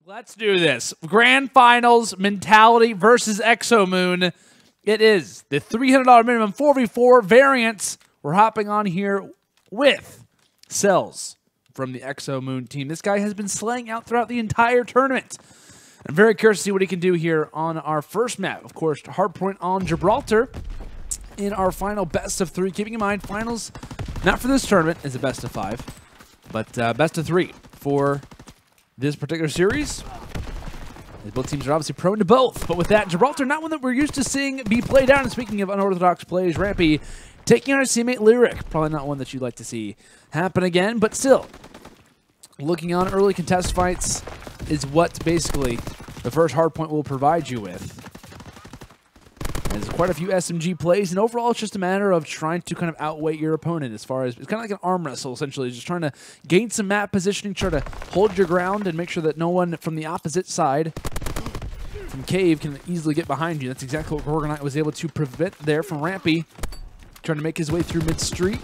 Let's do this. Grand Finals, Mentality versus ExoMoon. It is the $300 minimum 4v4 variants. We're hopping on here with Cells from the ExoMoon team. This guy has been slaying out throughout the entire tournament. I'm very curious to see what he can do here on our first map. Of course, hardpoint on Gibraltar in our final best of 3. Keeping in mind, finals, not for this tournament, is a best of 5, but best of 3 for this particular series. Both teams are obviously prone to both, but with that, Gibraltar, not one that we're used to seeing be played out. And speaking of unorthodox plays, Rampy taking on his teammate Lyric. Probably not one that you'd like to see happen again, but still, looking on early contest fights is what basically the first hardpoint will provide you with. There's quite a few SMG plays, and overall it's just a matter of trying to kind of outweigh your opponent as far as, it's kind of like an arm wrestle essentially, just trying to gain some map positioning, try to hold your ground and make sure that no one from the opposite side from Cave can easily get behind you. That's exactly what GorgoKnight was able to prevent there from Rampy, trying to make his way through mid-street.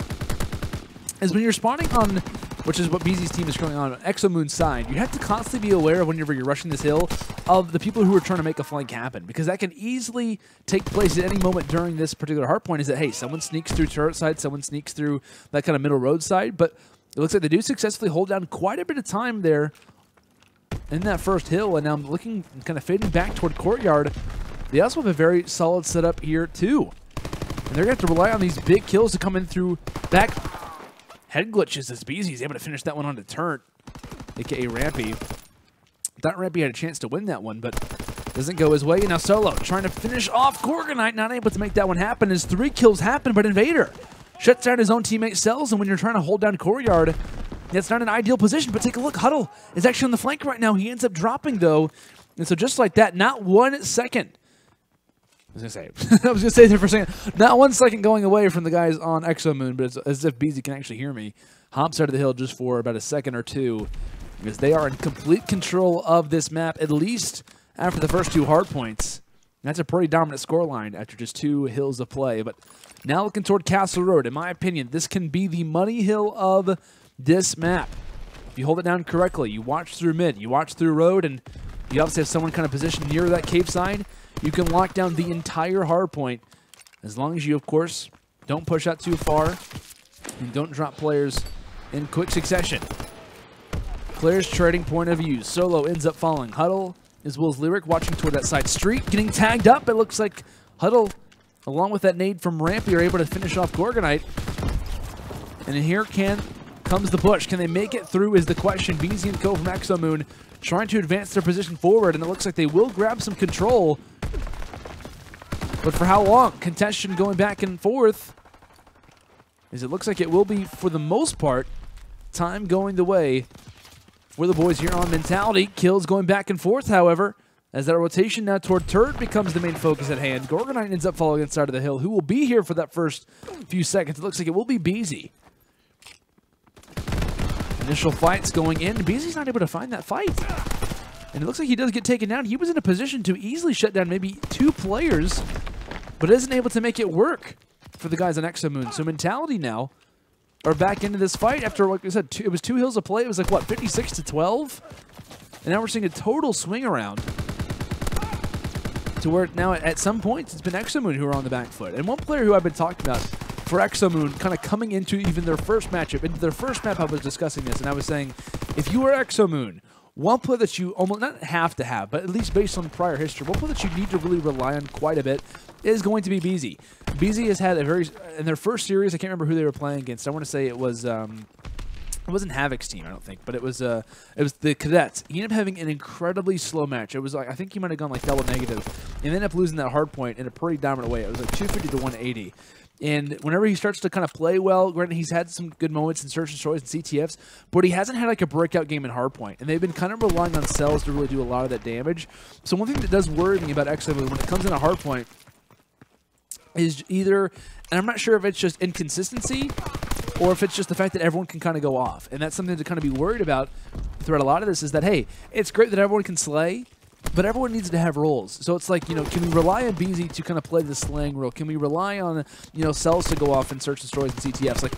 As when you're spawning on, which is what Beehzy's team is going on ExoMoon's side, you have to constantly be aware of whenever you're rushing this hill of the people who are trying to make a flank happen, because that can easily take place at any moment during this particular hardpoint. Is that, hey, someone sneaks through turret side, someone sneaks through that kind of middle road side, but it looks like they do successfully hold down quite a bit of time there in that first hill, and now I'm looking, kind of fading back toward Courtyard. They also have a very solid setup here too, and they're going to have to rely on these big kills to come in through back head glitches as Beehzy is able to finish that one on the turret, aka Rampy. Thought Rampy had a chance to win that one, but doesn't go his way. And now Solo trying to finish off GorgoKnight, not able to make that one happen as 3 kills happen, but Envader shuts down his own teammate Cells, and when you're trying to hold down Courtyard, that's not an ideal position. But take a look, Huhdle is actually on the flank right now. He ends up dropping though, and so just like that, not 1 second. I was going to say there for a second. Not 1 second going away from the guys on ExoMoon, but it's as if Beehzy can actually hear me. Hops out of the hill just for about a second or two, because they are in complete control of this map, at least after the first 2 hardpoints. That's a pretty dominant scoreline after just 2 hills of play. But now looking toward Castle Road, in my opinion, this can be the money hill of this map. If you hold it down correctly, you watch through mid, you watch through road, and you obviously have someone kind of positioned near that cave side, you can lock down the entire hardpoint, as long as you, of course, don't push out too far and don't drop players in quick succession. Players trading point of view. Solo ends up following Huhdle, as well as Lyric watching toward that side street, getting tagged up. It looks like Huhdle, along with that nade from Rampy, are able to finish off GorgoKnight. And here comes the push. Can they make it through is the question. Beehzy and Co from ExoMoon trying to advance their position forward, and it looks like they will grab some control. But for how long? Contention going back and forth, as it looks like it will be, for the most part, time going the way for the boys here on Mentality. Kills going back and forth, however, as that rotation now toward turret becomes the main focus at hand. GorgoKnight ends up following inside of the hill. Who will be here for that first few seconds? It looks like it will be Beehzy. Initial fights going in. Beehzy's not able to find that fight. And it looks like he does get taken down. He was in a position to easily shut down maybe 2 players, but isn't able to make it work for the guys on ExoMoon. So Mentality now are back into this fight after, like I said, it was 2 hills of play. It was like, what, 56 to 12? And now we're seeing a total swing around to where now at some points it's been ExoMoon who are on the back foot. And one player who I've been talking about for ExoMoon, kind of coming into even their first matchup, into their first map, I was discussing this, and I was saying, if you are ExoMoon, one player that you almost not have to have, but at least based on prior history, one player that you need to really rely on quite a bit is going to be Beehzy. Beehzy has had a very, in their first series, I can't remember who they were playing against. I want to say it was, it wasn't Havoc's team, I don't think, but it was the Cadets. He ended up having an incredibly slow match. It was like, I think he might have gone like double negative, and ended up losing that hard point in a pretty dominant way. It was like 250 to 180. And whenever he starts to kind of play well, granted he's had some good moments in Search and Destroys and CTFs, but he hasn't had like a breakout game in Hardpoint. And they've been kind of relying on Cells to really do a lot of that damage. So one thing that does worry me about ExoMoon when it comes into Hardpoint is either, and I'm not sure if it's just inconsistency or if it's just the fact that everyone can kind of go off. And that's something to kind of be worried about throughout a lot of this, is that, hey, it's great that everyone can slay, but everyone needs to have roles. So it's like, you know, can we rely on Beehzy to kind of play the slaying role? Can we rely on, you know, Cells to go off and Search, Destroys, and CTFs? Like,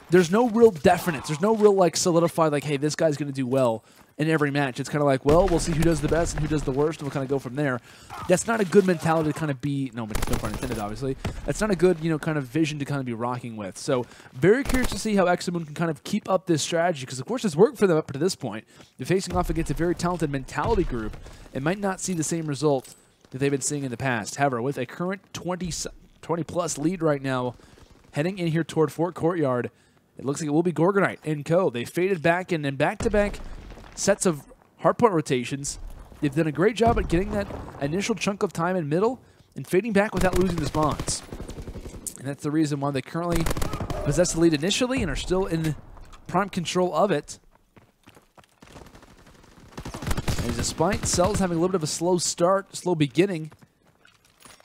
there's no real definite. There's no real like solidified like, hey, this guy's going to do well in every match. It's kind of like, well, we'll see who does the best and who does the worst, and we'll kind of go from there. That's not a good mentality to kind of be, no pun intended, obviously. That's not a good, kind of vision to kind of be rocking with. So very curious to see how ExoMoon can kind of keep up this strategy, because of course it's worked for them up to this point. They're facing off against a very talented mentality group and might not see the same result that they've been seeing in the past. However, with a current 20-plus lead right now, heading in here toward Fort Courtyard, it looks like it will be GorgoKnight and co. They faded back and then back-to-back sets of hardpoint rotations. They've done a great job at getting that initial chunk of time in middle and fading back without losing the spawns. And that's the reason why they currently possess the lead initially and are still in prime control of it. And despite Cells having a little bit of a slow start, slow beginning,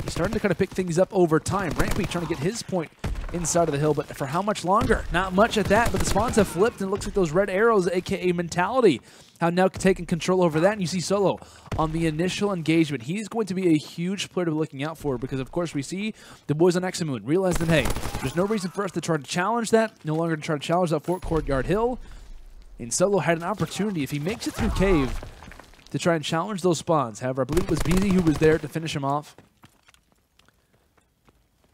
he's starting to kind of pick things up over time. Rampy trying to get his point inside of the hill, but for how much longer? Not much at that, but the spawns have flipped, and it looks like those red arrows, a.k.a. mentality, have now taken control over that, and you see Solo on the initial engagement. He's going to be a huge player to be looking out for, because, of course, we see the boys on ExoMoon realize that, hey, there's no reason for us to try to challenge that, no longer to try to challenge that Fort Courtyard hill, and Solo had an opportunity, if he makes it through Cave, to try and challenge those spawns. However, I believe it was Beehzy who was there to finish him off.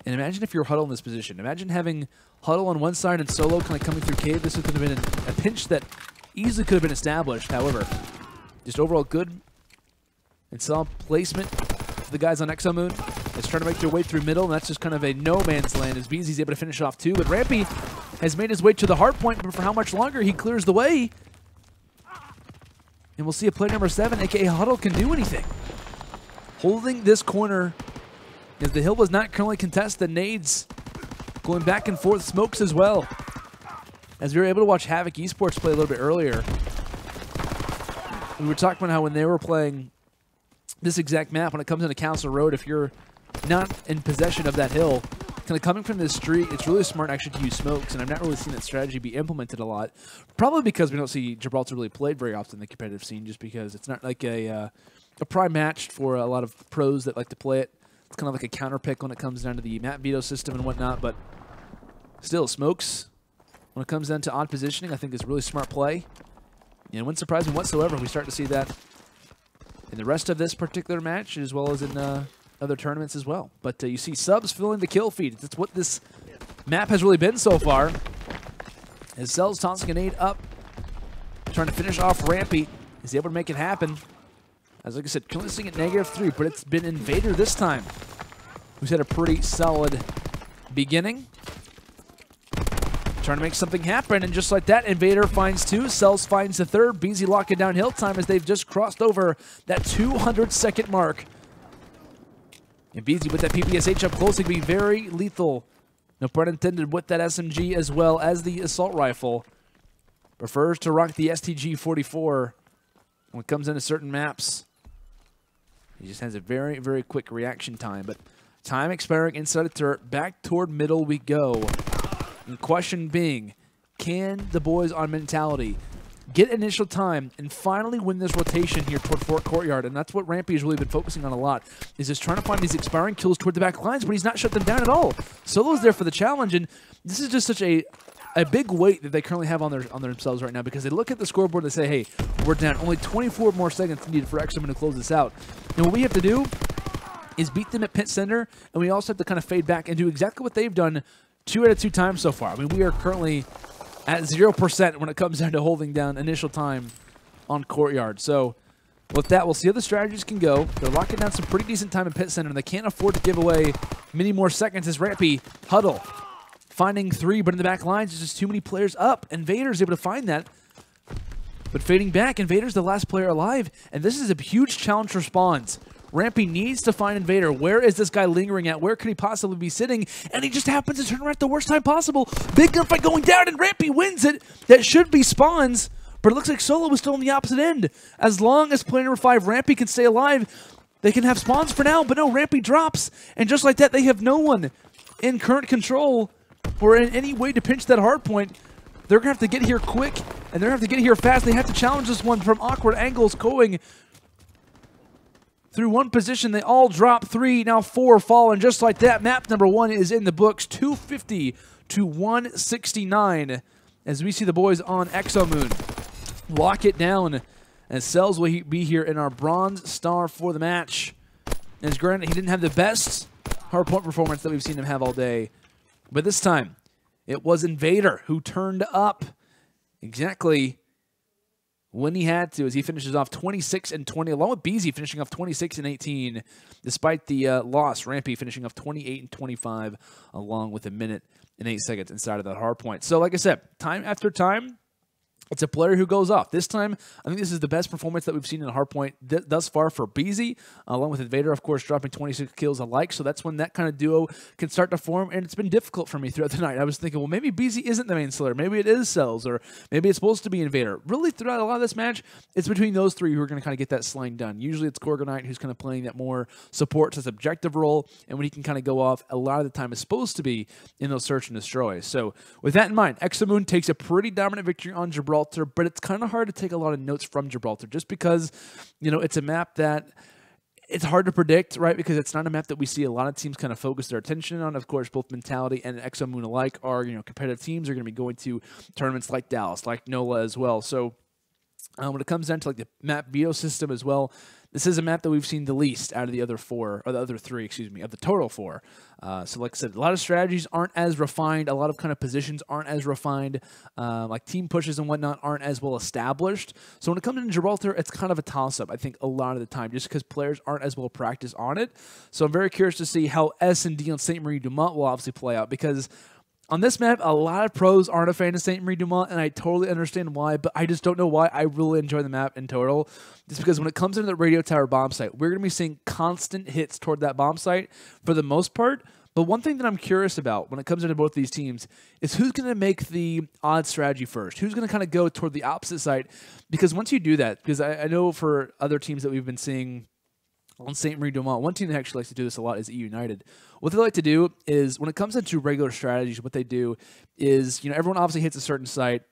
And imagine if you're Huhdle in this position. Imagine having Huhdle on one side and Solo kind of coming through Cave. This could have been a pinch that easily could have been established. However, just overall good and solid placement for the guys on ExoMoon. It's trying to make their way through middle, and that's just kind of a no man's land as Beehzy's able to finish off too. But Rampy has made his way to the hard point, but for how much longer he clears the way. And we'll see if player number 7, a.k.a. Huhdle, can do anything. Holding this corner, as the hill was not currently contested, nades going back and forth, smokes as well. As we were able to watch Havoc Esports play a little bit earlier, we were talking about how when they were playing this exact map, when it comes into Council Road, if you're not in possession of that hill, kind of coming from this street, it's really smart actually to use smokes, and I've not really seen that strategy be implemented a lot. Probably because we don't see Gibraltar really played very often in the competitive scene, just because it's not like a prime match for a lot of pros that like to play it. It's kind of like a counter pick when it comes down to the map veto system and whatnot, but still, smokes, when it comes down to odd positioning, I think is really smart play. And it wouldn't surprise me whatsoever if we start to see that in the rest of this particular match, as well as in other tournaments as well. But you see subs filling the kill feed. That's what this map has really been so far. As Cells tossing a nade up, trying to finish off Rampy. Is able to make it happen. As like I said, currently sitting at -3, but it's been Envader this time, who's had a pretty solid beginning. Trying to make something happen, and just like that, Envader finds 2, Cells finds the 3rd. Beehzy locking down hill time as they've just crossed over that 200-second mark. And Beehzy with that PPSH up close, it can be very lethal. No pun intended with that SMG as well as the assault rifle. Prefers to rock the STG-44 when it comes into certain maps. He just has a very, very quick reaction time. But time expiring inside a turret. Back toward middle we go. And question being, can the boys on mentality get initial time and finally win this rotation here toward Fort Courtyard? And that's what Rampy has really been focusing on a lot, is just trying to find these expiring kills toward the back lines, but he's not shut them down at all. Solo's there for the challenge, and this is just such a big weight that they currently have on themselves right now, because they look at the scoreboard and they say, hey, we're down. Only 24 more seconds needed for ExoMoon to close this out. And what we have to do is beat them at pit center, and we also have to kind of fade back and do exactly what they've done 2 out of 2 times so far. I mean, we are currently at 0% when it comes down to holding down initial time on Courtyard. So with that, we'll see how the strategies can go. They're locking down some pretty decent time in pit center, and they can't afford to give away many more seconds as Rampy, Huhdle, finding 3, but in the back lines, there's just too many players up. Envader's able to find that. But fading back, Envader's the last player alive, and this is a huge challenge for spawns. Rampy needs to find Envader. Where is this guy lingering at? Where could he possibly be sitting? And he just happens to turn around at the worst time possible. Big gunfight going down, and Rampy wins it. That should be spawns, but it looks like Solo was still on the opposite end. As long as player number 5, Rampy, can stay alive, they can have spawns for now, but no, Rampy drops. And just like that, they have no one in current control or in any way to pinch that hard point. They're going to have to get here quick, and they're going to have to get here fast. They have to challenge this one from awkward angles, going through one position. They all drop 3, now 4 fall, and just like that, map number 1 is in the books. 250 to 169 as we see the boys on ExoMoon lock it down, as Cells will be here in our bronze star for the match. As granted, he didn't have the best hardpoint performance that we've seen him have all day, but this time it was Envader who turned up exactly when he had to, as he finishes off 26 and 20, along with Beehzy finishing off 26 and 18, despite the loss. Rampy finishing off 28 and 25, along with 1 minute and 8 seconds inside of that hard point. So, like I said, time after time, it's a player who goes off. This time, I think this is the best performance that we've seen in a hardpoint thus far for Beehzy, along with Envader, of course, dropping 26 kills alike. So that's when that kind of duo can start to form, and it's been difficult for me throughout the night. I was thinking, well, maybe Beehzy isn't the main slayer. Maybe it is Cells, or maybe it's supposed to be Envader. Really, throughout a lot of this match, it's between those three who are going to kind of get that slaying done. Usually it's GorgoKnight who's kind of playing that more support to objective role, and when he can kind of go off, a lot of the time is supposed to be in those search and destroy. So with that in mind, ExoMoon takes a pretty dominant victory on Gibraltar, but it's kind of hard to take a lot of notes from Gibraltar just because, you know, it's a map that it's hard to predict, right? Because it's not a map that we see a lot of teams kind of focus their attention on. Of course, both Mentality and ExoMoon alike are, you know, competitive teams are going to be going to tournaments like Dallas, like NOLA as well. So when it comes down to like the map veto system as well, this is a map that we've seen the least out of the other four, or the other three, excuse me, of the total four. So like I said, a lot of strategies aren't as refined. A lot of kind of positions aren't as refined. Like team pushes and whatnot aren't as well established. So when it comes to Gibraltar, it's kind of a toss-up, I think, a lot of the time, just because players aren't as well practiced on it. So I'm very curious to see how S&D on St. Marie Dumont will obviously play out, because on this map, a lot of pros aren't a fan of St. Marie Dumont, and I totally understand why, but I just don't know why I really enjoy the map in total. Just because when it comes into the radio tower bomb site, we're going to be seeing constant hits toward that bomb site for the most part. But one thing that I'm curious about when it comes into both these teams is who's going to make the odd strategy first. Who's going to kind of go toward the opposite side? Because once you do that, because I know for other teams that we've been seeing on St. Marie Dumont, one team that actually likes to do this a lot is United. What they like to do is, when it comes into regular strategies, what they do is, you know, everyone obviously hits a certain site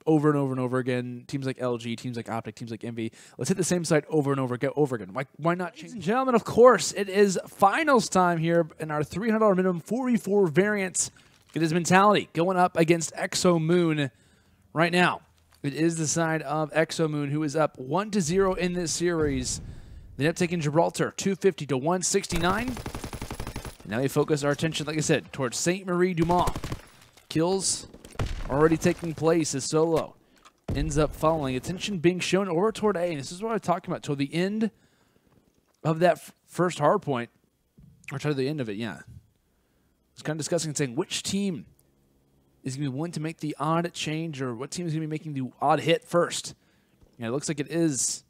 over and over and over again. Teams like LG, teams like Optic, teams like Envy. Let's hit the same site over and over again. Why not change? Ladies and gentlemen, of course, it is finals time here in our $300 minimum 4v4 variants. It is Mentality going up against ExoMoon right now. It is the side of ExoMoon, who is up 1-0 in this series. They end up taking Gibraltar 250 to 169. And now they focus our attention, like I said, towards St. Marie Dumont. Kills already taking place as Solo ends up following. Attention being shown over toward A. And this is what I'm talking about. Toward the end of that first hard point, or toward the end of it, yeah. It's kind of discussing and saying which team is going to be willing to make the odd change, or what team is going to be making the odd hit first. Yeah, it looks like it is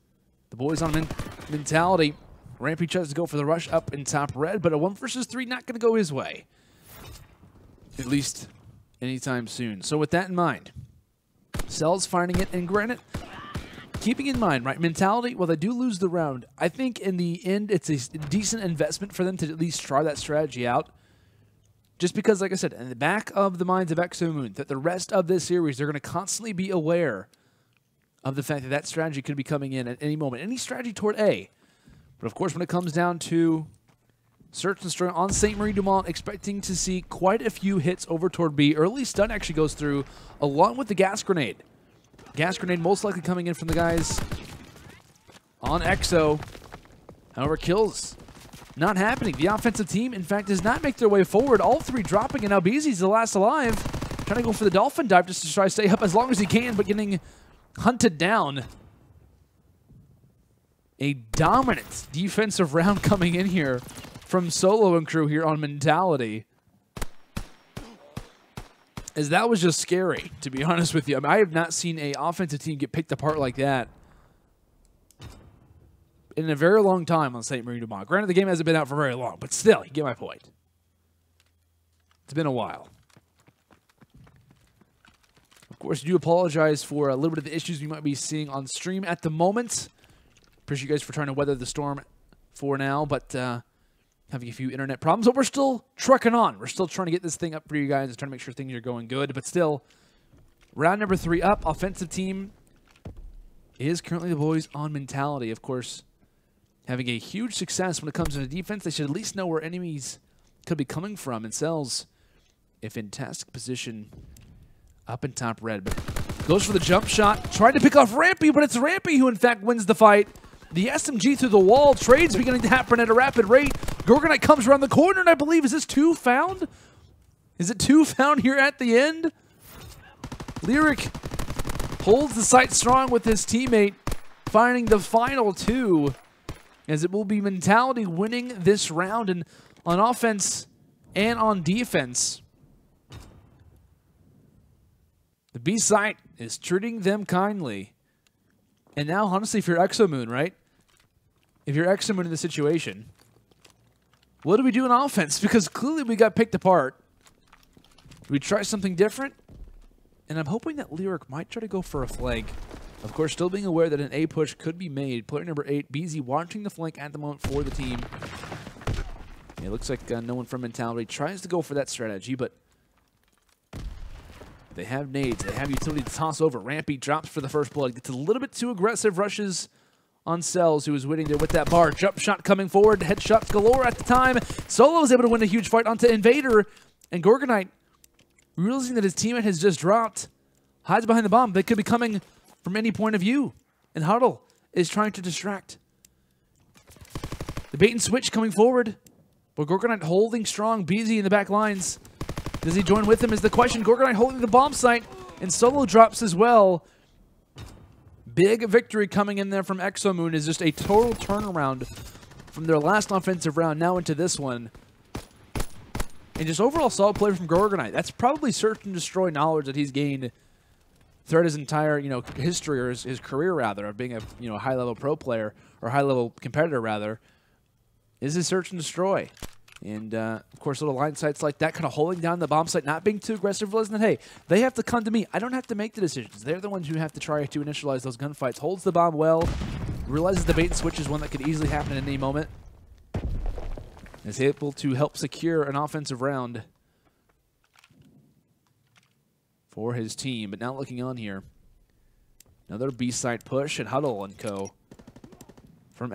the boys on Mentality. Rampy tries to go for the rush up in top red, but a 1 versus 3 not going to go his way. At least anytime soon. So with that in mind, Cells finding it, and granted, keeping in mind, right, Mentality, while they do lose the round, I think in the end it's a decent investment for them to at least try that strategy out. Just because, like I said, in the back of the minds of ExoMoon, that the rest of this series, they're going to constantly be aware of the fact that that strategy could be coming in at any moment. Any strategy toward A. But of course, when it comes down to search and destroy on St. Marie Dumont, expecting to see quite a few hits over toward B. Early stun actually goes through, along with the gas grenade. Gas grenade most likely coming in from the guys on Exo. However, kills not happening. The offensive team, in fact, does not make their way forward. All three dropping, and now Beehzy's the last alive. Trying to go for the dolphin dive just to try to stay up as long as he can, but getting hunted down. A dominant defensive round coming in here from Solo and crew here on Mentality. As that was just scary, to be honest with you. I mean, I have not seen an offensive team get picked apart like that in a very long time on St. Marie Dumont. Granted, the game hasn't been out for very long, but still, you get my point. It's been a while. Of course, I do apologize for a little bit of the issues we might be seeing on stream at the moment. Appreciate you guys for trying to weather the storm for now, but having a few internet problems. But we're still trucking on. We're still trying to get this thing up for you guys and trying to make sure things are going good. But still, round number 3 up. Offensive team is currently the boys on Mentality. Of course, having a huge success when it comes to the defense. They should at least know where enemies could be coming from. And Cells a fantastic position up in top red, but goes for the jump shot, trying to pick off Rampy, but it's Rampy who in fact wins the fight. The SMG through the wall, trades beginning to happen at a rapid rate. GorgoKnight comes around the corner, and I believe, is this 2 found? Is it 2 found here at the end? Lyric holds the site strong with his teammate, finding the final 2, as it will be Mentality winning this round. And on offense and on defense, the B site is treating them kindly. And now, honestly, if you're ExoMoon, right? If you're ExoMoon in the situation, what do we do in offense? Because clearly we got picked apart. Do we try something different? And I'm hoping that Lyric might try to go for a flank. Of course, still being aware that an A push could be made. Player number 8, Beehzy, watching the flank at the moment for the team. It looks like no one from Mentality tries to go for that strategy, but they have nades. They have utility to toss over. Rampy drops for the first blood. Gets a little bit too aggressive. Rushes on Cells, who was waiting there with that bar. Jump shot coming forward. Headshots galore at the time. Solo is able to win a huge fight onto Envader. And GorgoKnight, realizing that his teammate has just dropped, hides behind the bomb. They could be coming from any point of view. And Huhdle is trying to distract. The bait and switch coming forward. But GorgoKnight holding strong. Beehzy in the back lines. Does he join with him is the question. GorgoKnight holding the bomb site, and Solo drops as well. Big victory coming in there from ExoMoon is just a total turnaround from their last offensive round now into this one. And just overall solid play from GorgoKnight. That's probably search and destroy knowledge that he's gained throughout his entire, history, or his career rather, of being a, high-level pro player, or high-level competitor rather, is his search and destroy. And, of course, little line sites like that, kind of holding down the bomb site, not being too aggressive, realizing that, hey, they have to come to me. I don't have to make the decisions. They're the ones who have to try to initialize those gunfights. Holds the bomb well, realizes the bait and switch is one that could easily happen at any moment. Is able to help secure an offensive round for his team. But now looking on here, another B-side push, and Huhdle and co. from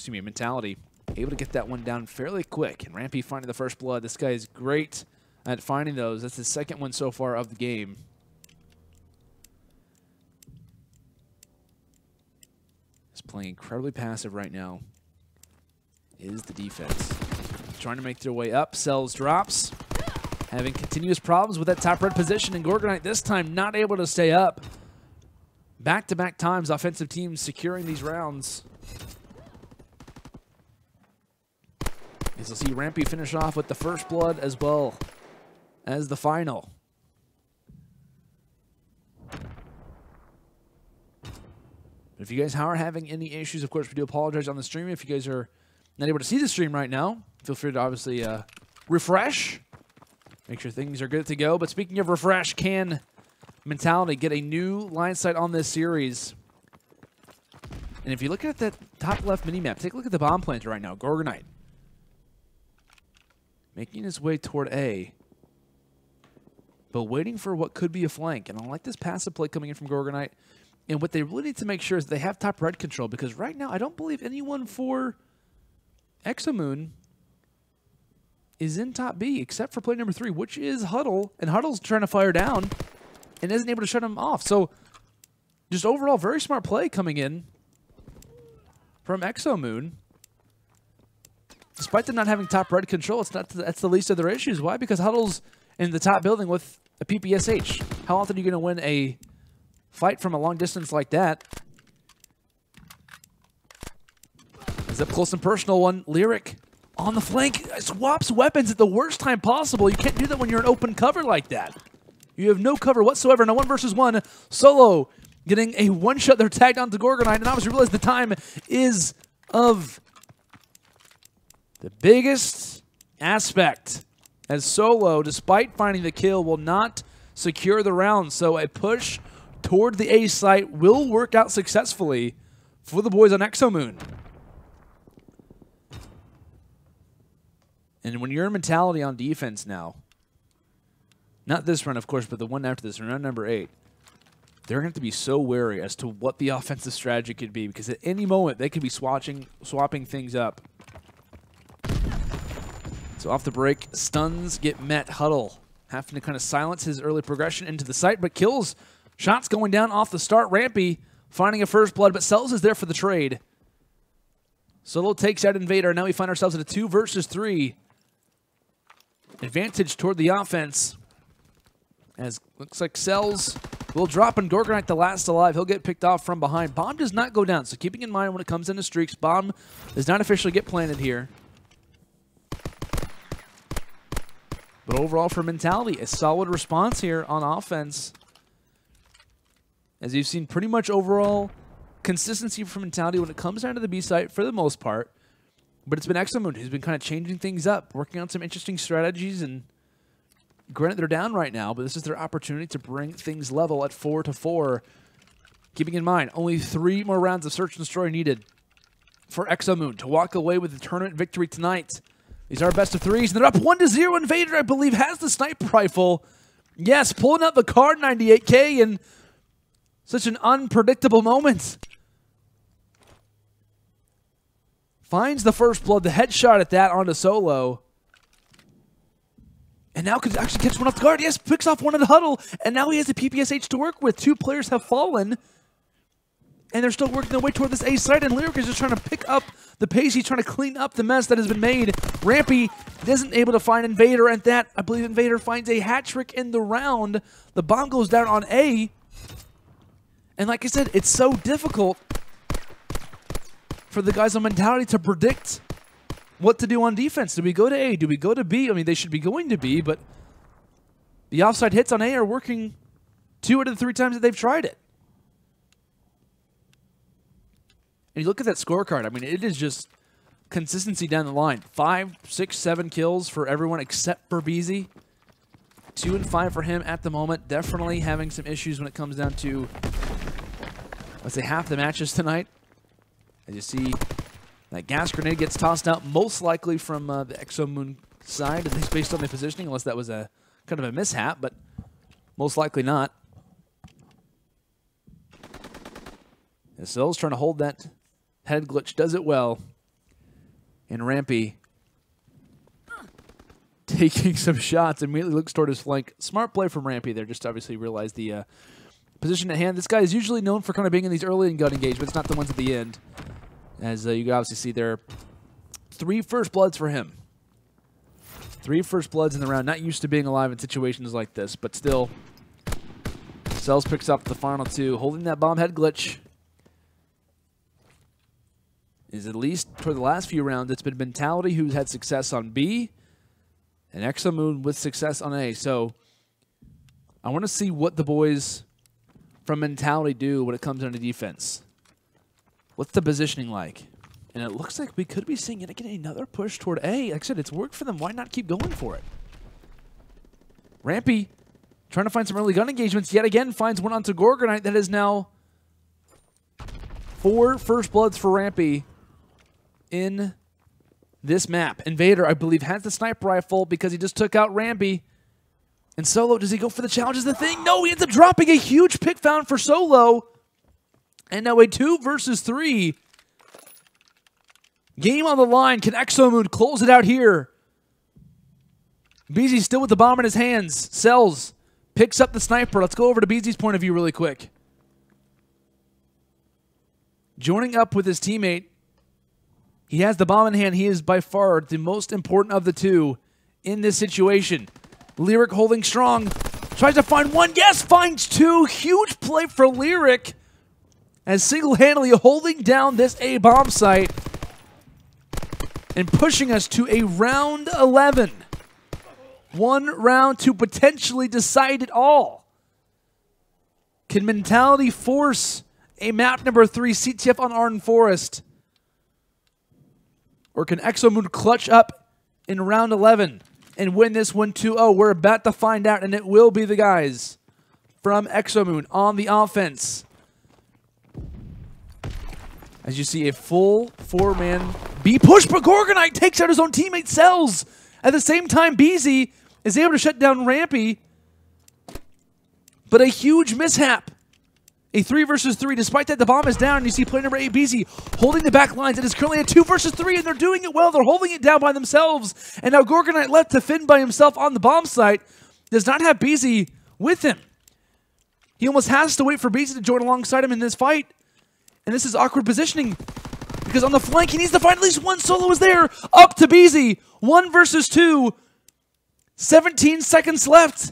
Mentality. Able to get that one down fairly quick. And Rampy finding the first blood. This guy is great at finding those. That's his second one so far of the game. He's playing incredibly passive right now. Is the defense. Trying to make their way up. Cells drops. Having continuous problems with that top red position. And GorgoKnight this time not able to stay up. Back-to-back times offensive teams securing these rounds. As you'll see Rampy finish off with the first blood as well as the final. If you guys are having any issues, of course, we do apologize on the stream. If you guys are not able to see the stream right now, feel free to obviously refresh. Make sure things are good to go. But speaking of refresh, can Mentality get a new line sight on this series? And if you look at that top left minimap, take a look at the bomb planter right now, GorgoKnight. Making his way toward A, but waiting for what could be a flank. And I like this passive play coming in from GorgoKnight. And what they really need to make sure is they have top red control, because right now I don't believe anyone for ExoMoon is in top B, except for player number 3, which is Huhdle. And Huddle's trying to fire down and isn't able to shut him off. So just overall very smart play coming in from ExoMoon. Despite them not having top red control, that's the least of their issues. Why? Because Huddle's in the top building with a PPSH. How often are you going to win a fight from a long distance like that? Is up close and personal one. Lyric on the flank. Swaps weapons at the worst time possible. You can't do that when you're in open cover like that. You have no cover whatsoever. Now 1 versus 1. Solo getting a one-shot. They're tagged onto GorgoKnight, and obviously realize the time is of the biggest aspect, as Solo, despite finding the kill, will not secure the round. So a push toward the A site will work out successfully for the boys on ExoMoon. And when you're in Mentality on defense now, not this run, of course, but the one after this, round number 8, they're going to have to be so wary as to what the offensive strategy could be, because at any moment they could be swapping things up. So off the break, stuns get met. Huhdle having to kind of silence his early progression into the site, but kills. Shots going down off the start. Rampy finding a first blood, but Cells is there for the trade. Solo takes out Envader. Now we find ourselves at a 2 versus 3. Advantage toward the offense. As looks like Cells will drop, and GorgoKnight the last alive. He'll get picked off from behind. Bomb does not go down, so keeping in mind when it comes into streaks, Bomb does not officially get planted here. But overall for Mentality, a solid response here on offense. As you've seen pretty much overall consistency from Mentality when it comes down to the B site for the most part. But it's been ExoMoon who's been kind of changing things up, working on some interesting strategies, and granted they're down right now, but this is their opportunity to bring things level at 4-4. Keeping in mind, only 3 more rounds of Search and Destroy needed for ExoMoon to walk away with the tournament victory tonight. These are best of 3s, and they're up 1-0. Envader, I believe, has the sniper rifle. Yes, pulling out the card 98K, and such an unpredictable moment. Finds the first blood, the headshot at that onto Solo. And now could actually catch one off the guard. Yes, picks off one at Huhdle, and now he has a PPSH to work with. 2 players have fallen, and they're still working their way toward this A site, and Lyric is just trying to pick up the pace. He's trying to clean up the mess that has been made. Rampy isn't able to find Envader, and that, I believe Envader finds a hat trick in the round. The bomb goes down on A, and like I said, it's so difficult for the guys on Mentality to predict what to do on defense. Do we go to A? Do we go to B? I mean, they should be going to B, but the offside hits on A are working 2 out of the 3 times that they've tried it. And you look at that scorecard, I mean, it is just consistency down the line. 5, 6, 7 kills for everyone except for Beehzy. 2 and 5 for him at the moment. Definitely having some issues when it comes down to, let's say, half the matches tonight. As you see, that gas grenade gets tossed out, most likely from the ExoMoon side, at least based on the positioning, unless that was a kind of a mishap, but most likely not. And Cells trying to hold that head glitch, does it well. And Rampy taking some shots, immediately looks toward his flank. Smart play from Rampy there, just to obviously realize the position at hand. This guy is usually known for kind of being in these early and gun engagements, not the ones at the end. As you can obviously see there, 3 first bloods for him. 3 first bloods in the round. Not used to being alive in situations like this, but still. Cells picks up the final 2. Holding that bomb head glitch is, at least for the last few rounds, it's been Mentality who's had success on B, and ExoMoon with success on A. So I want to see what the boys from Mentality do when it comes down to defense. What's the positioning like? And it looks like we could be seeing yet again another push toward A. Like I said, it's worked for them. Why not keep going for it? Rampy trying to find some early gun engagements. Yet again, finds one onto GorgoKnight. That is now 4 first bloods for Rampy in this map. Envader, I believe, has the sniper rifle because he just took out Rampy. And Solo, does he go for the challenge? Is the thing? No, he ends up dropping a huge pick found for Solo. And now a 2 versus 3. Game on the line. Can ExoMoon close it out here? Beehzy still with the bomb in his hands. Cells picks up the sniper. Let's go over to Beehzy's point of view really quick. Joining up with his teammate. He has the bomb in hand. He is by far the most important of the 2 in this situation. Lyric holding strong. Tries to find 1. Yes, finds 2. Huge play for Lyric, as single-handedly holding down this A bomb site and pushing us to a round 11. 1 round to potentially decide it all. Can Mentality force a map number 3 CTF on Arden Forest? Or can ExoMoon clutch up in round 11 and win this one 2-0? We're about to find out, and it will be the guys from ExoMoon on the offense. As you see, a full 4-man B push, but GorgoKnight takes out his own teammate, Cells. At the same time, Beehzy is able to shut down Rampy, but a huge mishap. A 3 versus 3. Despite that, the bomb is down. You see player number 8, Beehzy, holding the back lines. It is currently a 2 versus 3, and they're doing it well. They're holding it down by themselves. And now GorgoKnight left to fend by himself on the bomb site. does not have Beehzy with him. He almost has to wait for Beehzy to join alongside him in this fight. And this is awkward positioning because on the flank, he needs to find at least one solo is there. Up to Beehzy. 1 versus 2. 17 seconds left.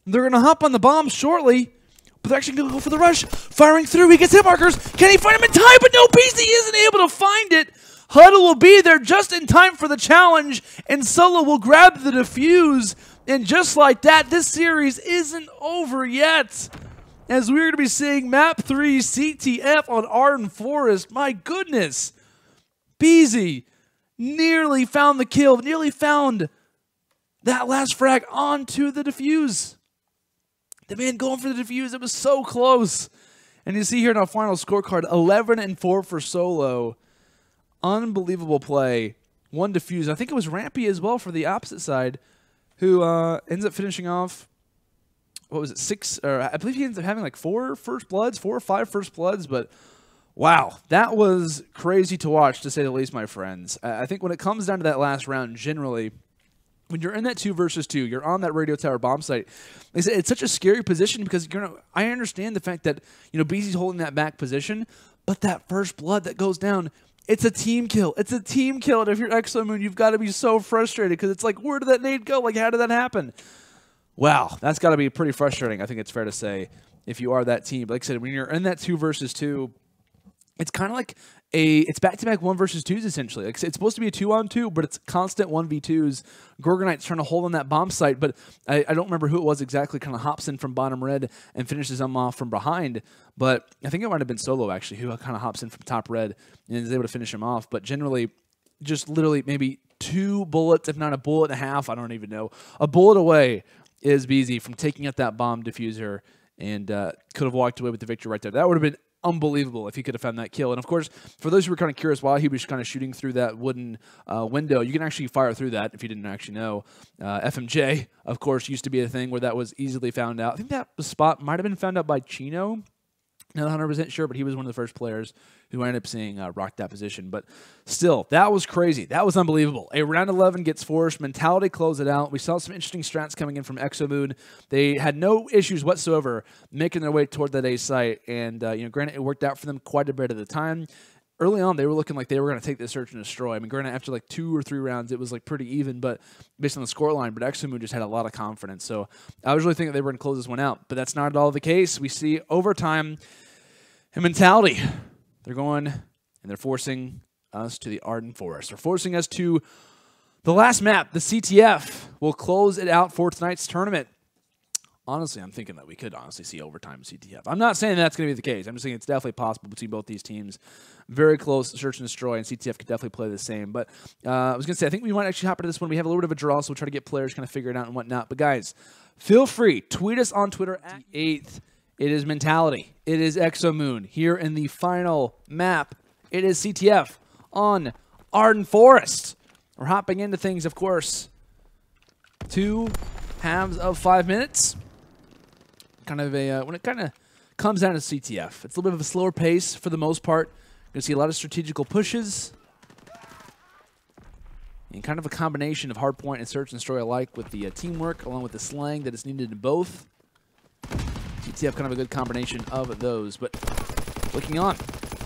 They're going to hop on the bomb shortly, but they're actually going to go for the rush. Firing through. He gets hit markers. Can he find him in time? But no, Beehzy isn't able to find it. Huhdle will be there just in time for the challenge, and Solo will grab the defuse. And just like that, this series isn't over yet, as we're going to be seeing Map 3 CTF on Arden Forest. My goodness. Beehzy nearly found the kill, nearly found that last frag onto the defuse. The man going for the defuse, it was so close. And you see here in our final scorecard, 11-4 for Solo. Unbelievable play. 1 defuse. I think it was Rampy as well for the opposite side, who ends up finishing off, what was it, 6, or I believe he ends up having like 4 first bloods, 4 or 5 first bloods, but wow, that was crazy to watch, to say the least, my friends. I think when it comes down to that last round, generally, when you're in that 2 versus 2, you're on that radio tower bomb site, it's such a scary position because I understand the fact that, Beehzy's holding that back position, but that first blood that goes down, it's a team kill. It's a team kill. And if you're ExoMoon, you've got to be so frustrated because it's like, where did that nade go? Like, how did that happen? Wow, that's got to be pretty frustrating, I think it's fair to say, if you are that team. But like I said, when you're in that 2 versus 2, it's kind of like it's back-to-back 1 versus 2s, essentially. Like, it's supposed to be a 2-on-2, but it's constant 1v2s. GorgoKnight's trying to hold on that bomb site, but I don't remember who it was exactly. Kind of hops in from bottom red and finishes them off from behind. But I think it might have been Solo, actually, who kind of hops in from top red and is able to finish him off. But generally, just literally maybe 2 bullets, if not a bullet and a half, I don't even know. A bullet away is Beehzy from taking out that bomb diffuser and could have walked away with the victory right there. That would have been unbelievable if he could have found that kill. And of course, for those who were kind of curious why he was kind of shooting through that wooden window, you can actually fire through that if you didn't actually know. FMJ, of course, used to be a thing where that was easily found out. I think that spot might have been found out by Chino. Not 100% sure, but he was one of the first players who I ended up seeing rock that position. But still, that was crazy. That was unbelievable. A round 11 gets forced. Mentality closed it out. We saw some interesting strats coming in from ExoMoon. They had no issues whatsoever making their way toward that A site. And, granted, it worked out for them quite a bit at the time. Early on, they were looking like they were going to take this search and destroy. I mean, granted, after like 2 or 3 rounds, it was like pretty even, but based on the scoreline. But ExoMoon just had a lot of confidence. So I was really thinking they were going to close this one out. But that's not at all the case. We see overtime and Mentality. They're going and they're forcing us to the Arden Forest. They're forcing us to the last map. The CTF will close it out for tonight's tournament. Honestly, I'm thinking that we could honestly see overtime CTF. I'm not saying that's going to be the case. I'm just saying it's definitely possible between both these teams. Very close, search and destroy, and CTF could definitely play the same. But I was going to say, I think we might actually hop into this one. We have a little bit of a draw, so we'll try to get players kind of figure it out and whatnot. But guys, feel free. Tweet us on Twitter at 8th. It is Mentality. It is ExoMoon. Here in the final map, it is CTF on Arden Forest. We're hopping into things, of course. 2 halves of 5 minutes. Kind of a when it kind of comes down to CTF, it's a little bit of a slower pace for the most part. You're going to see a lot of strategical pushes. And kind of a combination of hardpoint and search and destroy alike with the teamwork, along with the slang that is needed in both. CTF kind of a good combination of those. But looking on,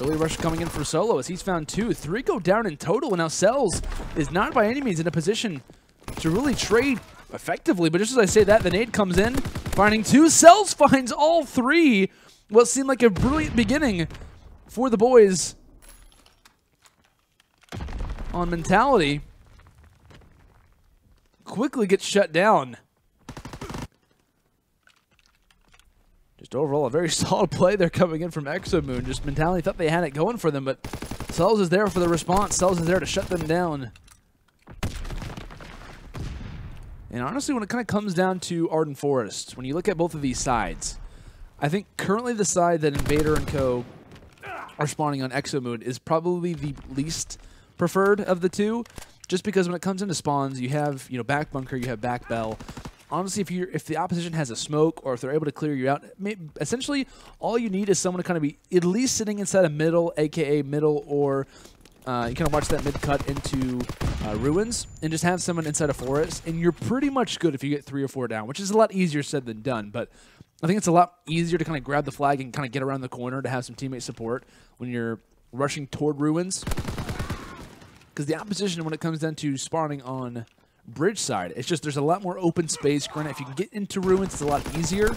early rush coming in for Solo as he's found 2. 3 go down in total, and now Cells is not by any means in a position to really trade effectively. But just as I say that, the nade comes in, finding 2. Cells finds all 3. What seemed like a brilliant beginning for the boys on Mentality. Quickly gets shut down. Just overall, a very solid play there coming in from ExoMoon. Just Mentality thought they had it going for them, but Cells is there for the response. Cells is there to shut them down. And honestly, when it kind of comes down to Arden Forest, when you look at both of these sides, I think currently the side that Envader and co are spawning on ExoMoon is probably the least preferred of the two, just because when it comes into spawns, you have back bunker, you have back bell. Honestly, if the opposition has a smoke or if they're able to clear you out, essentially all you need is someone to kind of be at least sitting inside a middle, aka middle or you kind of watch that mid-cut into ruins and just have someone inside a forest, and you're pretty much good if you get 3 or 4 down, which is a lot easier said than done. But I think it's a lot easier to kind of grab the flag and kind of get around the corner to have some teammate support when you're rushing toward ruins. Because the opposition, when it comes down to spawning on bridge side, it's just there's a lot more open space. Granted, if you can get into ruins, it's a lot easier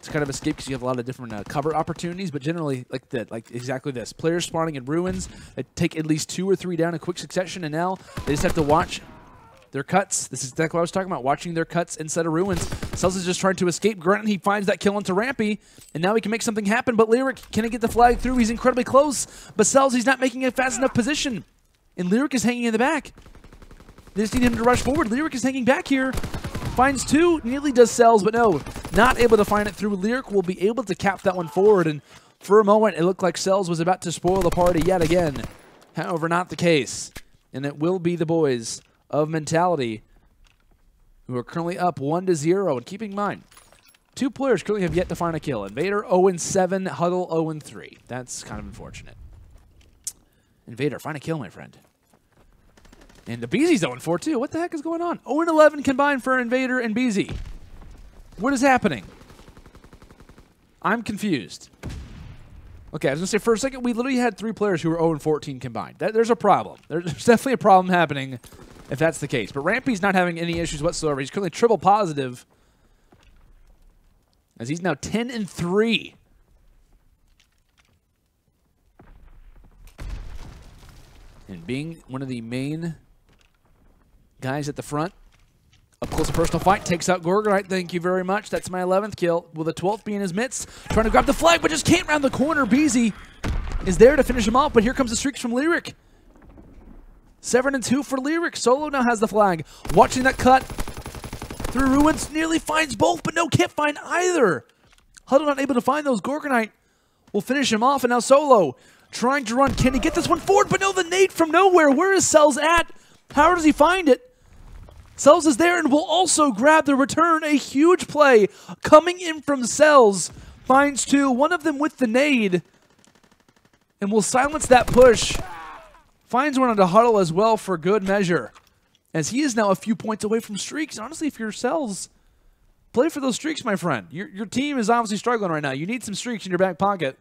to kind of escape because you have a lot of different cover opportunities. But generally, like exactly this, players spawning in ruins, they take at least 2 or 3 down in quick succession, and now they just have to watch their cuts. This is exactly what I was talking about, watching their cuts inside of ruins. Cells is just trying to escape. Granted, he finds that kill into Rampy, and now he can make something happen. But Lyric, can he get the flag through? He's incredibly close. But Cells, he's not making a fast enough position. And Lyric is hanging in the back. They just need him to rush forward. Lyric is hanging back here. Finds 2, nearly does Cells, but no, not able to find it through. Lyric will be able to cap that one forward, and for a moment, it looked like Cells was about to spoil the party yet again. However, not the case. And it will be the boys of Mentality, who are currently up 1-0. And keep in mind, 2 players currently have yet to find a kill. Envader 0-7, Huhdle 0-3. That's kind of unfortunate. Envader, find a kill, my friend. And the Beehzy's 0-4 too. What the heck is going on? 0-11 combined for Envader and Beehzy. What is happening? I'm confused. Okay, I was going to say, for a second, we literally had 3 players who were 0-14 combined. There's a problem. There's definitely a problem happening if that's the case. But Rampy's not having any issues whatsoever. He's currently triple positive, as he's now 10-3. And being one of the main guys at the front, up close and personal fight, takes out GorgoKnight. Thank you very much. That's my 11th kill. Will the 12th be in his midst? Trying to grab the flag, but just can't round the corner. Beehzy is there to finish him off, but here comes the streaks from Lyric. 7-2 for Lyric. Solo now has the flag. Watching that cut through ruins, nearly finds both, but no, can't find either. Huhdle not able to find those. GorgoKnight will finish him off, and now Solo trying to run. Can he get this one forward? But no, the nade from nowhere. Where is Cells at? How does he find it? Cells is there and will also grab the return. A huge play coming in from Cells. Finds 2, one of them with the nade, and will silence that push. Finds one onto Huhdle as well for good measure, as he is now a few points away from streaks. Honestly, if you're Cells, play for those streaks, my friend. Your team is obviously struggling right now. You need some streaks in your back pocket,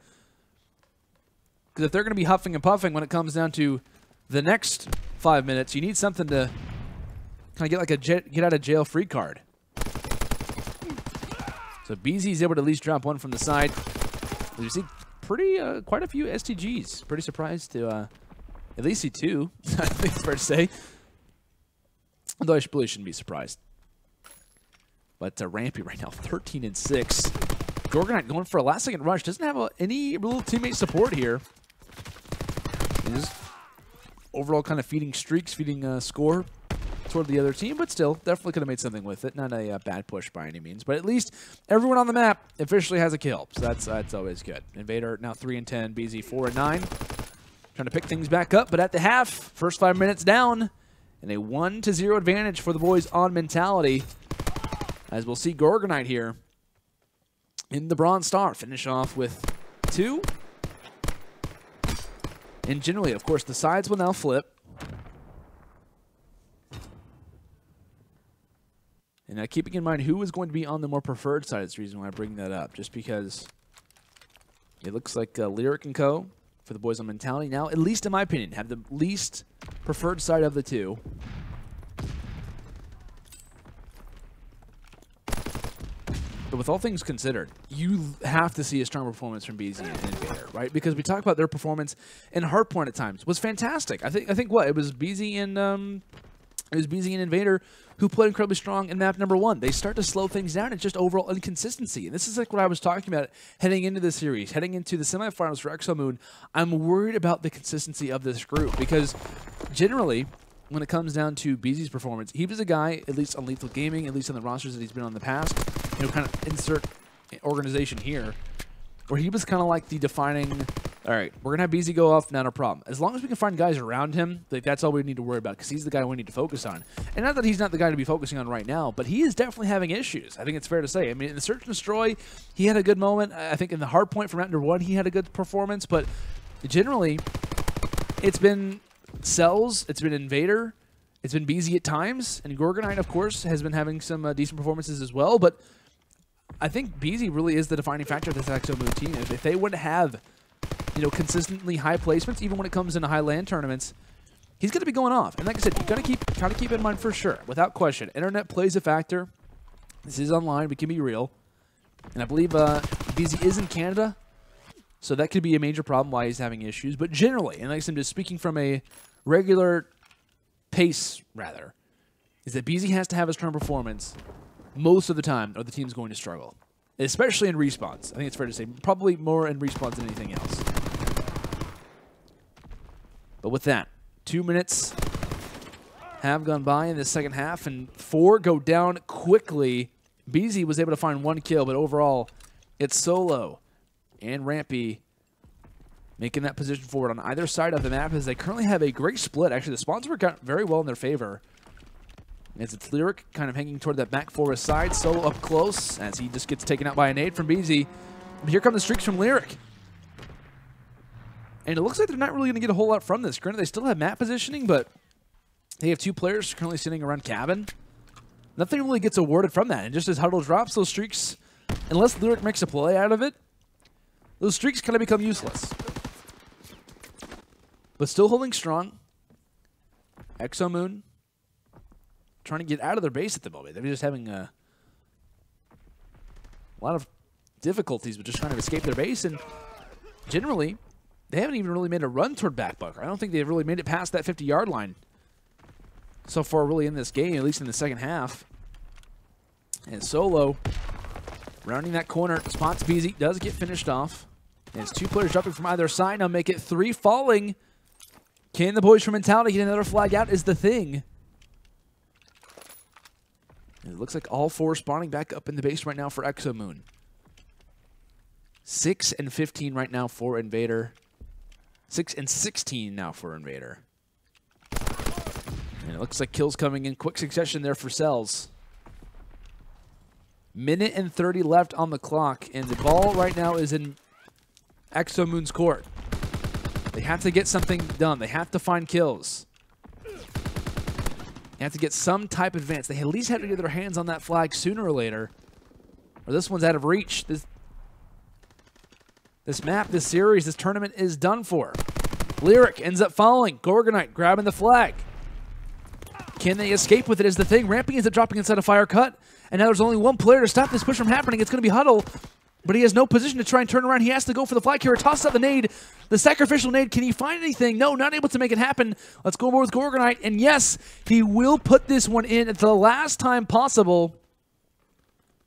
because if they're going to be huffing and puffing when it comes down to the next 5 minutes, you need something to kind of get like a get out of jail free card. So Beehzy's able to at least drop one from the side. We see quite a few STGs. Pretty surprised to at least see 2. I think it's fair to say. Although I really shouldn't be surprised. But Rampy right now 13-6. GorgoKnight going for a last-second rush. Doesn't have any real teammate support here. He's overall kind of feeding streaks, feeding score toward the other team, but still, definitely could have made something with it. Not a bad push by any means, but at least everyone on the map officially has a kill, so that's always good. Envader now 3-10, Beehzy 4-9. Trying to pick things back up, but at the half, first 5 minutes down, and a 1-0 advantage for the boys on Mentality, as we'll see GorgoKnight here in the Bronze Star finish off with 2. And generally, of course, the sides will now flip. And keeping in mind who is going to be on the more preferred side is the reason why I bring that up. Just because it looks like Lyric and Co. for the boys on Mentality now, at least in my opinion, have the least preferred side of the 2. But with all things considered, you have to see a strong performance from Beehzy and Envader, right? Because we talk about their performance in Hardpoint at times was fantastic. I think what it was Beehzy and Envader who played incredibly strong in map number 1. They start to slow things down. It's just overall inconsistency. And this is like what I was talking about heading into this series, heading into the semifinals for ExoMoon. I'm worried about the consistency of this group because generally, when it comes down to Beehzy's performance, he was a guy, at least on Lethal Gaming, at least on the rosters that he's been on in the past, kind of insert organization here, where he was kind of like the defining, all right, we're going to have Beehzy go off, not a problem. As long as we can find guys around him, like that's all we need to worry about, because he's the guy we need to focus on. And not that he's not the guy to be focusing on right now, but he is definitely having issues. I think it's fair to say. I mean, in the Search and Destroy, he had a good moment. I think in the Hardpoint from map number 1, he had a good performance, but generally, it's been Cells, it's been Envader, it's been Beehzy at times, and GorgoKnight, of course, has been having some decent performances as well, but I think Beehzy really is the defining factor of this ExoMoon team. If they would have, you know, consistently high placements, even when it comes into high land tournaments, he's going to be going off. And like I said, you got to try to keep it in mind for sure, without question. Internet plays a factor. This is online. We can be real. And I believe Beehzy is in Canada, so that could be a major problem why he's having issues. But generally, and like I said, just speaking from a regular pace, rather, is that Beehzy has to have a strong performance most of the time, or the team's going to struggle. Especially in respawns. I think it's fair to say. Probably more in respawns than anything else. But with that, 2 minutes have gone by in the second half, and 4 go down quickly. Beehzy was able to find 1 kill, but overall, it's Solo and Rampy making that position forward on either side of the map, as they currently have a great split. Actually, the spawns work out very well in their favor. As it's Lyric kind of hanging toward that back forest side. Solo up close as he just gets taken out by a nade from Beehzy. But here come the streaks from Lyric. And it looks like they're not really going to get a whole lot from this. Granted, they still have map positioning, but they have 2 players currently sitting around cabin. Nothing really gets awarded from that. And just as Huhdle drops those streaks, unless Lyric makes a play out of it, those streaks kind of become useless. But still holding strong. ExoMoon trying to get out of their base at the moment. They're just having a lot of difficulties with just trying to escape their base, and generally, they haven't even really made a run toward back bunker. I don't think they've really made it past that 50-yard line so far really in this game, at least in the second half. And Solo rounding that corner, spots Beehzy, does get finished off. And it's 2 players dropping from either side, now make it 3 falling. Can the boys from Mentality get another flag out is the thing. It looks like all 4 spawning back up in the base right now for ExoMoon. 6 and 15 right now for Envader. 6 and 16 now for Envader. And it looks like kills coming in quick succession there for Cells. Minute and 30 left on the clock, and the ball right now is in ExoMoon's court. They have to get something done. They have to find kills. They have to get some type of advance. They at least have to get their hands on that flag sooner or later, or this one's out of reach. This map, this series, this tournament is done for. Lyric ends up falling. GorgoKnight grabbing the flag. Can they escape with it is the thing. Rampy ends up dropping inside a fire cut, and now there's only 1 player to stop this push from happening. It's going to be Huhdle, but he has no position to try and turn around. He has to go for the flag carrier. Tosses out the nade. The sacrificial nade. Can he find anything? No, not able to make it happen. Let's go more with GorgoKnight. And yes, he will put this one in at the last time possible.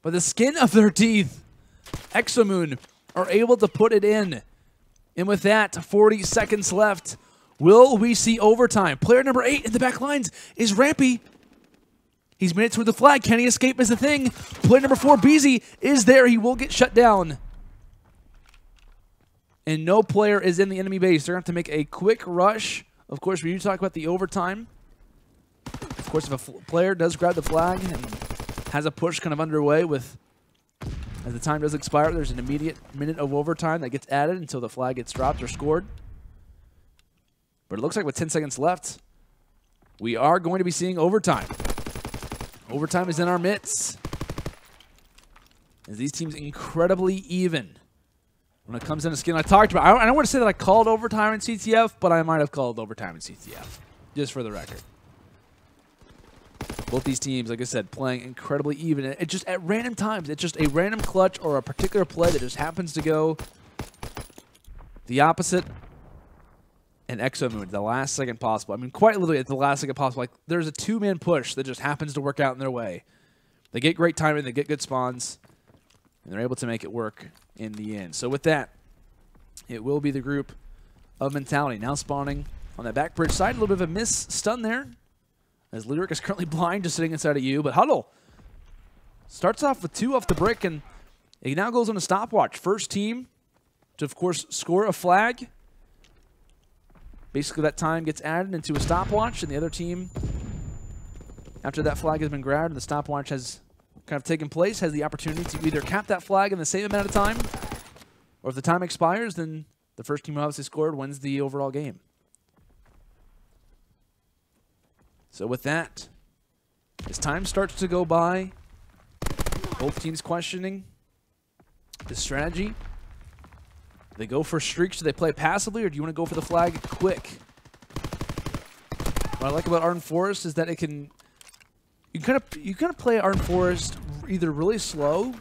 By the skin of their teeth, ExoMoon are able to put it in. And with that, 40 seconds left. Will we see overtime? Player number 8 in the back lines is Rampy. He's made it through the flag. Can he escape is the thing. Player number 4, Beehzy, is there. He will get shut down. And no player is in the enemy base. They're going to have to make a quick rush. Of course, when you talk about the overtime, of course, if a player does grab the flag and has a push kind of underway with, as the time does expire, there's an immediate minute of overtime that gets added until the flag gets dropped or scored. But it looks like with 10 seconds left, we are going to be seeing overtime. Overtime is in our midst, as these teams incredibly even when it comes into skin. I talked about, I don't want to say that I called overtime in CTF, but I might have called overtime in CTF, just for the record. Both these teams, like I said, playing incredibly even. It just at random times, it's just a random clutch or a particular play that just happens to go the opposite. And ExoMoon at the last second possible. I mean, quite literally at the last second possible. Like, there's a 2-man push that just happens to work out in their way. They get great timing, they get good spawns, and they're able to make it work in the end. So with that, it will be the group of Mentality now spawning on that back bridge side. A little bit of a miss stun there, as Lyric is currently blind, just sitting inside of you. But Huhdle starts off with 2 off the brick, and he now goes on a stopwatch. First team to, of course, score a flag. Basically, that time gets added into a stopwatch, and the other team, after that flag has been grabbed and the stopwatch has kind of taken place, has the opportunity to either cap that flag in the same amount of time, or if the time expires, then the first team who obviously scored wins the overall game. So with that, as time starts to go by, both teams questioning the strategy. They go for streaks. Do they play passively, or do you want to go for the flag quick? What I like about Arden Forest is that it can you kind of play Arden Forest either really slow,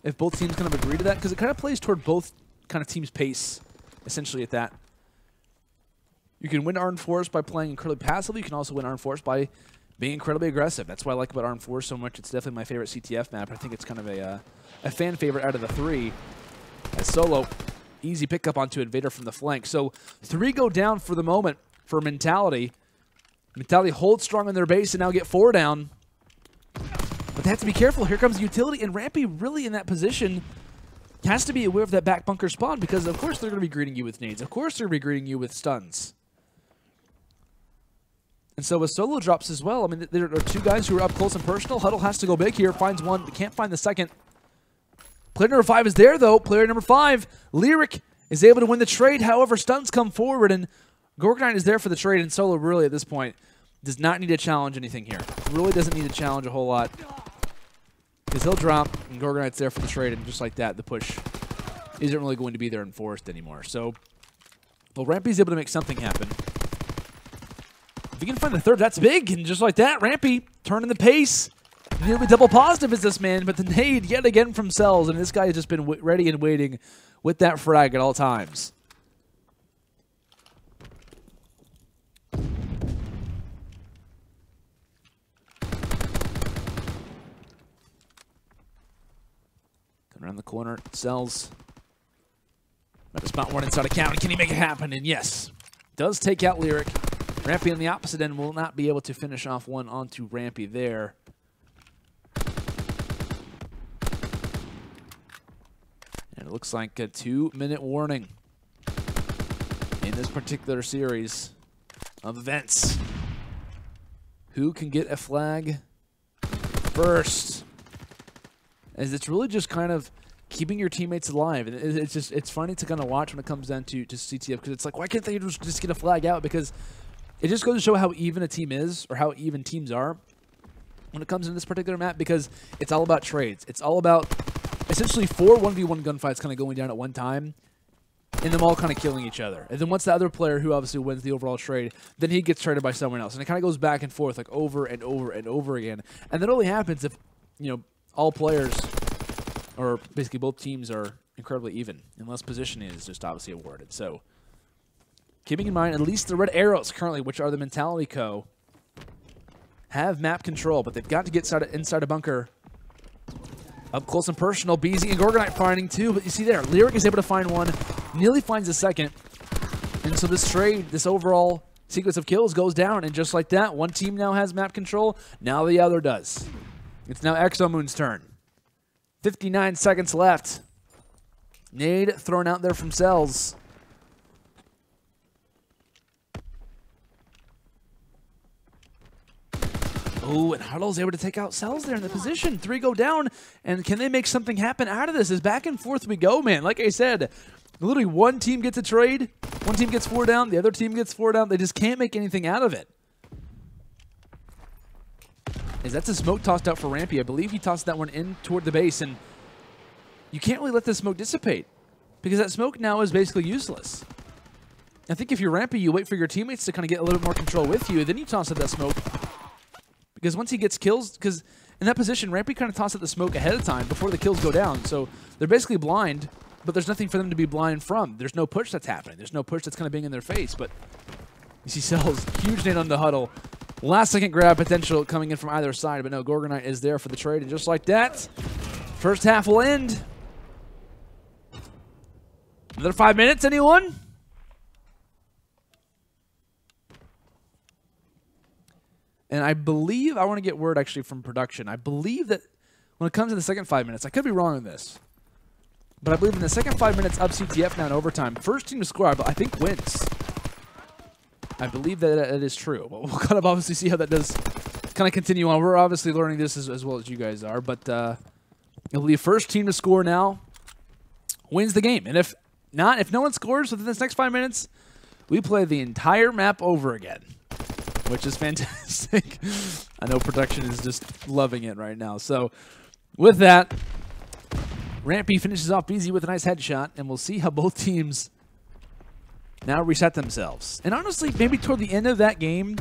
if both teams kind of agree to that, because it kind of plays toward both kind of teams' pace, essentially at that. You can win Arden Forest by playing incredibly passively. You can also win Arden Forest by being incredibly aggressive. That's what I like about Arden Forest so much. It's definitely my favorite CTF map. I think it's kind of a fan favorite out of the three. As Solo, easy pickup onto Envader from the flank. So 3 go down for the moment for Mentality. Mentality holds strong on their base and now get 4 down. But they have to be careful. Here comes Utility, and Rampy really in that position has to be aware of that back bunker spawn, because of course they're going to be greeting you with nades. Of course they're going to be greeting you with stuns. And so with Solo drops as well, I mean, there are 2 guys who are up close and personal. Huhdle has to go big here, finds one, but can't find the second. Player number 5 is there, though. Player number 5, Lyric, is able to win the trade. However, stuns come forward, and GorgoKnight is there for the trade, and Solo really, at this point, does not need to challenge anything here. Really doesn't need to challenge a whole lot, because he'll drop, and GorgoKnight's there for the trade, and just like that, the push isn't really going to be there in Forest anymore. So, well, Rampy's able to make something happen. If he can find the third, that's big, and just like that, Rampy turning the pace. Nearly double positive is this man, but the nade yet again from Cells, and this guy has just been ready and waiting with that frag at all times. Come around the corner, Cells. Got a spot one inside a count. Can he make it happen? And yes, does take out Lyric. Rampy on the opposite end will not be able to finish off one onto Rampy there. And it looks like a 2-minute warning in this particular series of events. Who can get a flag first? As it's really just kind of keeping your teammates alive. And it's funny to kind of watch when it comes down to CTF, because it's like, why can't they just get a flag out? Because it just goes to show how even a team is, or how even teams are when it comes into this particular map, because it's all about trades. It's all about essentially 4 1v1 gunfights kind of going down at one time, and them all kind of killing each other. And then once the other player, who obviously wins the overall trade, then he gets traded by someone else. And it kind of goes back and forth, like over and over and over again. And that only happens if, you know, all players, or basically both teams, are incredibly even, unless positioning is just obviously awarded. So, keeping in mind, at least the Red Arrows currently, which are the Mentality Co., have map control, but they've got to get inside a bunker. Up close and personal, Beehzy and GorgoKnight finding 2, but you see there, Lyric is able to find 1, nearly finds a second, and so this trade, this overall sequence of kills goes down, and just like that, one team now has map control, now the other does. It's now ExoMoon's turn. 59 seconds left. Nade thrown out there from Cells. Oh, and Huhdle's able to take out Cells there in the position. 3 go down, and can they make something happen out of this? As back and forth we go, man. Like I said, literally one team gets a trade, one team gets 4 down, the other team gets 4 down. They just can't make anything out of it. As that's a smoke tossed out for Rampy. I believe he tossed that one in toward the base, and you can't really let the smoke dissipate, because that smoke now is basically useless. I think if you're Rampy, you wait for your teammates to kind of get a little bit more control with you, and then you toss out that smoke. Because once he gets kills, because in that position, Rampy kind of tosses out the smoke ahead of time before the kills go down. So they're basically blind, but there's nothing for them to be blind from. There's no push that's happening. There's no push that's kind of being in their face. But you see Cells, huge nade on the Huhdle. Last second grab potential coming in from either side, but no, GorgoKnight is there for the trade. And just like that, first half will end. Another 5 minutes, anyone? And I believe, I want to get word actually from production. I believe that when it comes to the second 5 minutes, I could be wrong on this, but I believe in the second 5 minutes up CTF now in overtime, first team to score, I think wins. I believe that it is true. But we'll kind of obviously see how that does kind of continue on. We're obviously learning this as well as you guys are, but I believe first team to score now wins the game. And if no one scores within this next 5 minutes, we play the entire map over again. which is fantastic. I know production is just loving it right now. So with that, Rampy finishes off Beehzy with a nice headshot, and we'll see how both teams now reset themselves. And honestly, maybe toward the end of that game,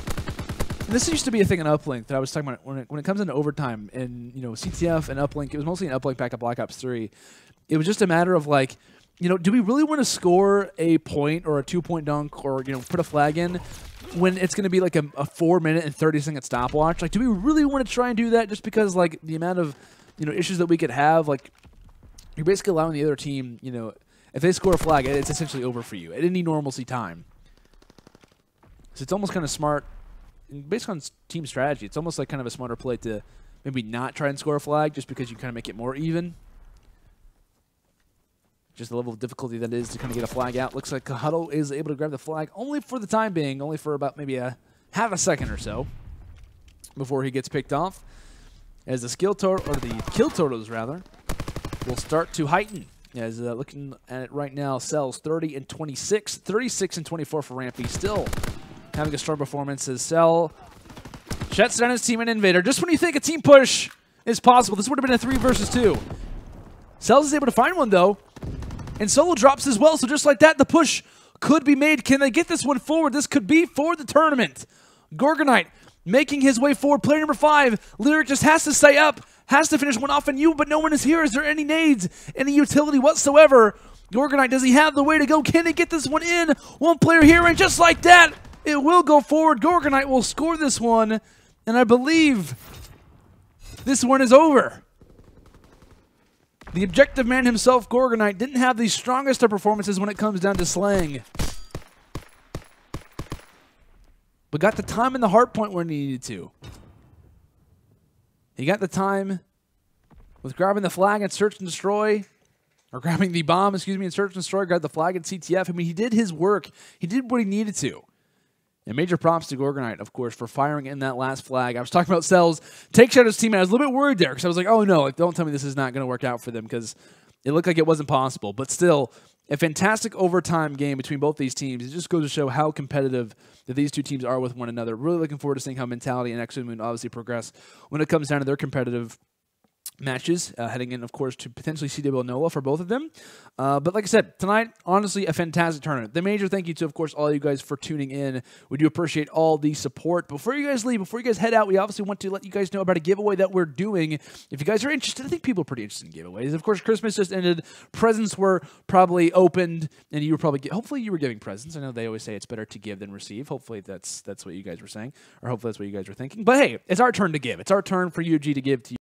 this used to be a thing in Uplink that I was talking about when it comes into overtime, and CTF and Uplink, it was mostly an Uplink back at Black Ops 3. It was just a matter of like, do we really want to score a point or a 2-point dunk or put a flag in when it's going to be like a 4-minute and 30-second stopwatch? Like, do we really want to try and do that just because like the amount of issues that we could have? Like, you're basically allowing the other team, if they score a flag, it's essentially over for you at any normalcy time. So it's almost kind of smart. Based on team strategy, it's almost like kind of a smarter play to maybe not try and score a flag just because you kind of make it more even. Just the level of difficulty that is to kind of get a flag out. Looks like Huhdle is able to grab the flag only for the time being, only for about maybe half a second or so before he gets picked off. As the kill totals rather will start to heighten. As looking at it right now, Cells 30 and 26, 36 and 24 for Rampy. Still having a strong performance as Cell shuts down his team in Envader. Just when you think a team push is possible, this would have been a 3 versus 2. Cells is able to find one though, and Solo drops as well. So just like that, the push could be made. Can they get this one forward? This could be for the tournament. GorgoKnight making his way forward. Player number 5, Lyric just has to stay up, has to finish one off on you, but no one is here. Is there any nades, any utility whatsoever? GorgoKnight, does he have the way to go? Can he get this one in? One player here, and just like that, it will go forward. GorgoKnight will score this one, and I believe this one is over. The objective man himself, GorgoKnight, didn't have the strongest of performances when it comes down to slaying, but got the time and the hard point where he needed to. He got the time with grabbing the flag and search and destroy, or grabbing the bomb, excuse me, and search and destroy, grabbed the flag and CTF. I mean, he did his work. He did what he needed to. And major props to GorgoKnight, of course, for firing in that last flag. I was talking about Cells take Shadow's team, and I was a little bit worried there because I was like, oh no, like, don't tell me this is not going to work out for them, because it looked like it wasn't possible. But still, a fantastic overtime game between both these teams. It just goes to show how competitive that these two teams are with one another. Really looking forward to seeing how Mentality and ExoMoon obviously progress when it comes down to their competitive matches, heading in, of course, to potentially CW NOLA for both of them. But like I said, tonight, honestly, a fantastic tournament. The major thank you to, of course, all you guys for tuning in. We do appreciate all the support. Before you guys leave, before you guys head out, we obviously want to let you guys know about a giveaway that we're doing. If you guys are interested, I think people are pretty interested in giveaways. Of course, Christmas just ended. Presents were probably opened, and you were probably, hopefully you were giving presents. I know they always say it's better to give than receive. Hopefully that's what you guys were saying, or hopefully that's what you guys were thinking. But hey, it's our turn to give. It's our turn for UG to give to you.